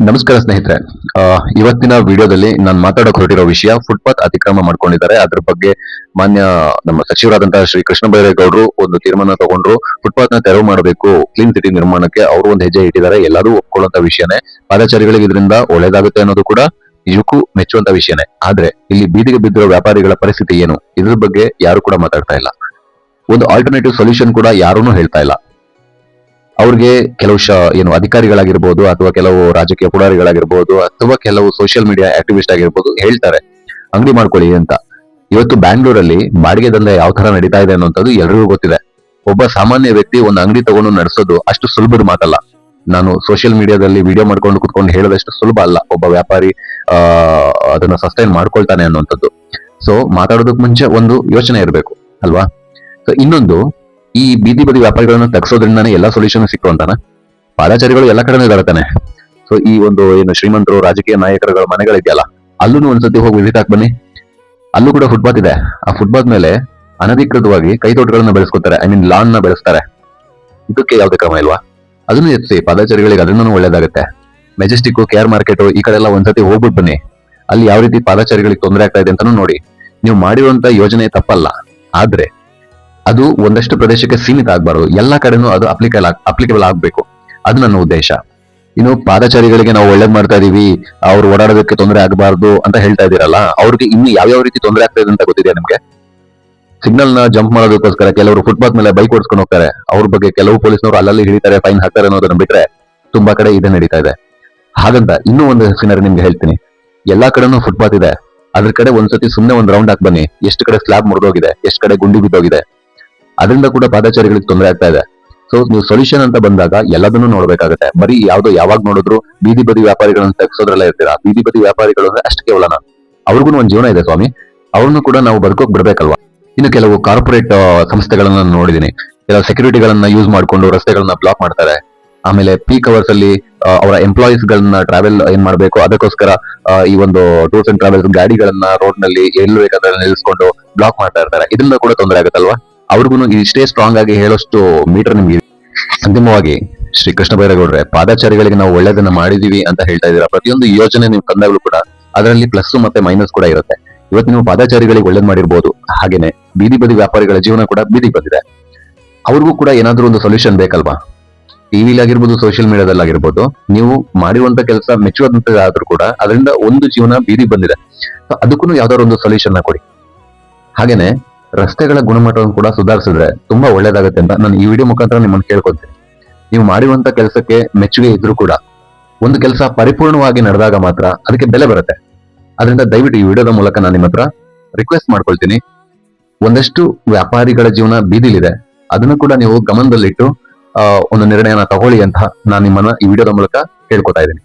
ನಮಸ್ಕಾರ ಸ್ನೇಹಿತರೆ. ಇವತ್ತಿನ ವಿಡಿಯೋದಲ್ಲಿ ನಾನು ಮಾತಾಡಕ್ ಹೊರಟಿರೋ ವಿಷಯ ಫುಟ್ಪಾತ್ ಅತಿಕ್ರಮ ಮಾಡ್ಕೊಂಡಿದ್ದಾರೆ. ಅದ್ರ ಬಗ್ಗೆ ಮಾನ್ಯ ನಮ್ಮ ಸಚಿವರಾದಂತಹ ಶ್ರೀ ಕೃಷ್ಣ ಬೈರೇಗೌಡರು ಒಂದು ತೀರ್ಮಾನ ತಗೊಂಡ್ರು. ಫುಟ್ಪಾತ್ ನ ತೆರವು ಮಾಡಬೇಕು, ಕ್ಲೀನ್ ಸಿಟಿ ನಿರ್ಮಾಣಕ್ಕೆ ಅವರು ಒಂದು ಹೆಜ್ಜೆ ಇಟ್ಟಿದ್ದಾರೆ. ಎಲ್ಲರೂ ಒಪ್ಕೊಳ್ಳುವಂತ ವಿಷಯನೇ. ಪಾದಚಾರಿಗಳಿಗೆ ಇದರಿಂದ ಒಳ್ಳೇದಾಗುತ್ತೆ ಅನ್ನೋದು ಕೂಡ ನಿಜಕ್ಕೂ ಮೆಚ್ಚುವಂತ ವಿಷಯನೇ. ಆದ್ರೆ ಇಲ್ಲಿ ಬೀದಿಗೆ ಬಿದ್ದಿರೋ ವ್ಯಾಪಾರಿಗಳ ಪರಿಸ್ಥಿತಿ ಏನು, ಇದ್ರ ಬಗ್ಗೆ ಯಾರು ಕೂಡ ಮಾತಾಡ್ತಾ ಇಲ್ಲ. ಒಂದು ಆಲ್ಟರ್ನೇಟಿವ್ ಸೊಲ್ಯೂಷನ್ ಕೂಡ ಯಾರೂ ಹೇಳ್ತಾ ಇಲ್ಲ. ಅವ್ರಿಗೆ ಕೆಲವು ಏನು ಅಧಿಕಾರಿಗಳಾಗಿರ್ಬೋದು ಅಥವಾ ಕೆಲವು ರಾಜಕೀಯ ಪುಡಾರಿಗಳಾಗಿರ್ಬೋದು ಅಥವಾ ಕೆಲವು ಸೋಷಿಯಲ್ ಮೀಡಿಯಾ ಆಕ್ಟಿವಿಸ್ಟ್ ಆಗಿರ್ಬೋದು ಹೇಳ್ತಾರೆ ಅಂಗಡಿ ಮಾಡ್ಕೊಳ್ಳಿ ಅಂತ. ಇವತ್ತು ಬ್ಯಾಂಗ್ಳೂರಲ್ಲಿ ಬಾಡಿಗೆ ದಂಧೆ ಯಾವ ತರ ನಡೀತಾ ಇದೆ ಅನ್ನೋಂಥದ್ದು ಎಲ್ರಿಗೂ ಗೊತ್ತಿದೆ. ಒಬ್ಬ ಸಾಮಾನ್ಯ ವ್ಯಕ್ತಿ ಒಂದು ಅಂಗಡಿ ತಗೊಂಡು ನಡೆಸೋದು ಅಷ್ಟು ಸುಲಭದ ಮಾತಲ್ಲ. ನಾನು ಸೋಷಿಯಲ್ ಮೀಡಿಯಾದಲ್ಲಿ ವಿಡಿಯೋ ಮಾಡ್ಕೊಂಡು ಕುತ್ಕೊಂಡು ಹೇಳೋದಷ್ಟು ಸುಲಭ ಅಲ್ಲ. ಒಬ್ಬ ವ್ಯಾಪಾರಿ ಅದನ್ನ ಸಸ್ಟೈನ್ ಮಾಡ್ಕೊಳ್ತಾನೆ ಅನ್ನೋಂಥದ್ದು. ಸೊ ಮಾತಾಡೋದಕ್ ಮುಂಚೆ ಒಂದು ಯೋಚನೆ ಇರಬೇಕು ಅಲ್ವಾ. ಸೊ ಇನ್ನೊಂದು, ಈ ಬೀದಿ ಬದಿ ವ್ಯಾಪಾರಿಗಳನ್ನ ತಗ್ಸೋದ್ರಿಂದಾನೇ ಎಲ್ಲಾ ಸೊಲ್ಯೂಷನ್ ಸಿಕ್ಕು ಅಂತಾನ? ಪಾದಾಚಾರಿಗಳು ಎಲ್ಲಾ ಕಡೆನೂ ಇದಾರತಾನೆ. ಸೊ ಈ ಒಂದು ಏನು ಶ್ರೀಮಂತರು ರಾಜಕೀಯ ನಾಯಕರುಗಳ ಮನೆಗಳಿದೆಯಲ್ಲ, ಅಲ್ಲೂ ಒಂದ್ಸತಿ ಹೋಗಿ ವಿಸಿಟ್ ಹಾಕ್ ಬನ್ನಿ. ಅಲ್ಲೂ ಕೂಡ ಫುಟ್ಪಾತ್ ಇದೆ. ಆ ಫುಟ್ಪಾತ್ ಮೇಲೆ ಅನಧಿಕೃತವಾಗಿ ಕೈತೋಟಗಳನ್ನ ಬೆಳೆಸ್ಕೊತಾರೆ, ಐ ಮೀನ್ ಲಾನ್ ನ ಬೆಳೆಸ್ತಾರೆ. ಇದಕ್ಕೆ ಯಾವ್ದೇ ಕ್ರಮ ಇಲ್ವಾ? ಅದನ್ನು ಎತ್ತಿಸಿ ಪಾದಾಚಾರಿಗಳಿಗೆ, ಅದನ್ನೂ ಒಳ್ಳೇದಾಗುತ್ತೆ. ಮೆಜೆಸ್ಟಿಕ್, ಕೇರ್ ಮಾರ್ಕೆಟ್ ಈ ಕಡೆ ಎಲ್ಲ ಒಂದ್ಸತಿ ಹೋಗ್ಬಿಟ್ಟು ಬನ್ನಿ. ಅಲ್ಲಿ ಯಾವ ರೀತಿ ಪಾದಾಚಾರಿಗಳಿಗೆ ತೊಂದರೆ ಆಗ್ತಾ ಇದೆ ಅಂತಾನು ನೋಡಿ. ನೀವು ಮಾಡಿರುವಂತ ಯೋಜನೆ ತಪ್ಪಲ್ಲ, ಆದ್ರೆ ಅದು ಒಂದಷ್ಟು ಪ್ರದೇಶಕ್ಕೆ ಸೀಮಿತ ಆಗ್ಬಾರ್ದು. ಎಲ್ಲಾ ಕಡೆನೂ ಅದು ಅಪ್ಲಿಕೇಬಲ್ ಆಗ್ಬೇಕು. ಅದು ನನ್ನ ಉದ್ದೇಶ. ಇನ್ನು ಪಾದಚಾರಿಗಳಿಗೆ ನಾವು ಒಳ್ಳೇದ್ ಮಾಡ್ತಾ ಇದೀವಿ, ಅವ್ರು ಓಡಾಡೋದಕ್ಕೆ ತೊಂದರೆ ಆಗಬಾರ್ದು ಅಂತ ಹೇಳ್ತಾ ಇದೀರಲ್ಲ, ಅವ್ರಿಗೆ ಇನ್ನು ಯಾವ್ಯಾವ ರೀತಿ ತೊಂದರೆ ಆಗ್ತಾ ಇದೆ ಅಂತ ಗೊತ್ತಿದೆಯಾ ನಿಮ್ಗೆ? ಸಿಗ್ನಲ್ ನ ಜಂಪ್ ಮಾಡೋದಕ್ಕೋಸ್ಕರ ಕೆಲವರು ಫುಟ್ಪಾತ್ ಮೇಲೆ ಬೈಕ್ ಓಡಿಸ್ಕೊಂಡು ಹೋಗ್ತಾರೆ. ಅವ್ರ ಬಗ್ಗೆ ಕೆಲವು ಪೊಲೀಸ್ನವರು ಅಲ್ಲಲ್ಲಿ ಹಿಡಿತಾರೆ, ಫೈನ್ ಹಾಕ್ತಾರೆ ಅನ್ನೋದನ್ನ ಬಿಟ್ರೆ ತುಂಬಾ ಕಡೆ ಇದೇ ನಡೀತಾ ಇದೆ. ಹಾಗಂತ ಇನ್ನೂ ಒಂದು ಸಿನರಿ ನಿಮ್ಗೆ ಹೇಳ್ತೀನಿ. ಎಲ್ಲಾ ಕಡೆನೂ ಫುಟ್ಪಾತ್ ಇದೆ, ಅದ್ರ ಕಡೆ ಒಂದ್ಸತಿ ಸುಮ್ನೆ ಒಂದ್ ರೌಂಡ್ ಹಾಕ್ ಬನ್ನಿ. ಎಷ್ಟು ಕಡೆ ಸ್ಲಾಬ್ ಮುರಿದೋಗಿದೆ, ಎಷ್ಟು ಕಡೆ ಗುಂಡಿ ಬಿದ್ದೋಗಿದೆ. ಅದರಿಂದ ಕೂಡ ಪಾದಚಾರಿಗಳಿಗೆ ತೊಂದರೆ ಆಗ್ತಾ ಇದೆ. ಸೊ ನೀವು ಸೊಲ್ಯೂಷನ್ ಅಂತ ಬಂದಾಗ ಎಲ್ಲದನ್ನೂ ನೋಡ್ಬೇಕಾಗತ್ತೆ. ಬರೀ ಯಾವಾಗ ನೋಡಿದ್ರು ಬೀದಿ ಬದಿ ವ್ಯಾಪಾರಿಗಳನ್ನ ತೆಗ್ಸೋದ್ರಲ್ಲ ಇರ್ತೀರಾ. ಬೀದಿ ಬದಿ ವ್ಯಾಪಾರಿಗಳು ಅಂದ್ರೆ ಅಷ್ಟು ಕೇವಲನ? ಅವ್ರಿಗೂ ಒಂದ್ ಜೀವನ ಇದೆ ಸ್ವಾಮಿ. ಅವ್ರನ್ನು ಕೂಡ ನಾವು ಬದುಕೋಕ್ ಬಿಡ್ಬೇಕಲ್ವಾ? ಇನ್ನು ಕೆಲವು ಕಾರ್ಪೊರೇಟ್ ಸಂಸ್ಥೆಗಳನ್ನ ನೋಡಿದೀನಿ. ಕೆಲವು ಸೆಕ್ಯೂರಿಟಿಗಳನ್ನ ಯೂಸ್ ಮಾಡ್ಕೊಂಡು ರಸ್ತೆಗಳನ್ನ ಬ್ಲಾಕ್ ಮಾಡ್ತಾರೆ. ಆಮೇಲೆ ಪೀಕ್ ಅವರ್ಸ್ ಅಲ್ಲಿ ಅವರ ಎಂಪ್ಲಾಯೀಸ್ ಗಳನ್ನ ಟ್ರಾವೆಲ್ ಏನ್ ಮಾಡ್ಬೇಕು ಅದಕ್ಕೋಸ್ಕರ ಈ ಒಂದು ಟೂರ್ಸ್ ಅಂಡ್ ಟ್ರಾವೆಲ್ಸ್ ಗಾಡಿಗಳನ್ನ ರೋಡ್ ನಲ್ಲಿ ಎಲ್ಲಿ ಬೇಕಾದ್ರೆ ನಿಲ್ಲಿಸ್ಕೊಂಡು ಬ್ಲಾಕ್ ಮಾಡ್ತಾ ಇರ್ತಾರೆ. ಇದರಿಂದ ಕೂಡ ತೊಂದರೆ ಆಗುತ್ತಲ್ವಾ? ಅವ್ರಿಗೂ ಇಷ್ಟೇ ಸ್ಟ್ರಾಂಗ್ ಆಗಿ ಹೇಳೋಷ್ಟು ಮೀಟರ್ ನಿಮ್ಗೆ. ಅಂತಿಮವಾಗಿ ಶ್ರೀ ಕೃಷ್ಣ ಬೈರೇಗೌಡ್ರೆ, ಪಾದಚಾರಿಗಳಿಗೆ ನಾವು ಒಳ್ಳೇದನ್ನ ಮಾಡಿದೀವಿ ಅಂತ ಹೇಳ್ತಾ ಇದ್ದೀರಾ. ಪ್ರತಿಯೊಂದು ಯೋಜನೆ ನೀವು ತಂದಾಗಲೂ ಕೂಡ ಅದರಲ್ಲಿ ಪ್ಲಸ್ ಮತ್ತೆ ಮೈನಸ್ ಕೂಡ ಇರುತ್ತೆ. ಇವತ್ತು ನೀವು ಪಾದಚಾರಿಗಳಿಗೆ ಒಳ್ಳೇದ್ ಮಾಡಿರ್ಬೋದು, ಹಾಗೇನೆ ಬೀದಿ ಬದಿ ವ್ಯಾಪಾರಿಗಳ ಜೀವನ ಕೂಡ ಬೀದಿಗೆ ಬಂದಿದೆ. ಅವ್ರಿಗೂ ಕೂಡ ಏನಾದ್ರೂ ಒಂದು ಸೊಲ್ಯೂಷನ್ ಬೇಕಲ್ವಾ? ಟಿವಿಲಿ ಆಗಿರ್ಬೋದು, ಸೋಷಿಯಲ್ ಮೀಡಿಯಾದಲ್ಲಿ ಆಗಿರ್ಬೋದು, ನೀವು ಮಾಡಿರುವಂತ ಕೆಲಸ ಮೆಚ್ಚುವಂತಾದ್ರೂ ಕೂಡ ಅದರಿಂದ ಒಂದು ಜೀವನ ಬೀದಿಗೆ ಬಂದಿದೆ. ಅದಕ್ಕೂ ಯಾವ್ದಾದ್ರು ಒಂದು ಸೊಲ್ಯೂಷನ್ ನ ಕೊಡಿ. ಹಾಗೇನೆ ರಸ್ತೆಗಳ ಗುಣಮಟ್ಟವನ್ನು ಕೂಡ ಸುಧಾರಿಸಿದ್ರೆ ತುಂಬಾ ಒಳ್ಳೇದಾಗುತ್ತೆ ಅಂತ ನಾನು ಈ ವಿಡಿಯೋ ಮುಖಾಂತರ ನಿಮ್ಮನ್ನು ಕೇಳ್ಕೊತೀನಿ. ನೀವು ಮಾಡಿರುವಂತ ಕೆಲಸಕ್ಕೆ ಮೆಚ್ಚುಗೆ ಇದ್ರೂ ಕೂಡ ಒಂದು ಕೆಲಸ ಪರಿಪೂರ್ಣವಾಗಿ ನಡೆದಾಗ ಮಾತ್ರ ಅದಕ್ಕೆ ಬೆಲೆ ಬರುತ್ತೆ. ಅದರಿಂದ ದಯವಿಟ್ಟು ಈ ವಿಡಿಯೋದ ಮೂಲಕ ನಾನು ನಿಮ್ಮ ಹತ್ರ ರಿಕ್ವೆಸ್ಟ್ ಮಾಡ್ಕೊಳ್ತೀನಿ. ಒಂದಷ್ಟು ವ್ಯಾಪಾರಿಗಳ ಜೀವನ ಬೀದಿಲಿದೆ, ಅದನ್ನು ಕೂಡ ನೀವು ಗಮನದಲ್ಲಿಟ್ಟು ಒಂದು ನಿರ್ಣಯನ ತಗೊಳ್ಳಿ ಅಂತ ನಾನು ನಿಮ್ಮನ್ನ ಈ ವಿಡಿಯೋದ ಮೂಲಕ ಕೇಳ್ಕೊತಾ ಇದ್ದೀನಿ.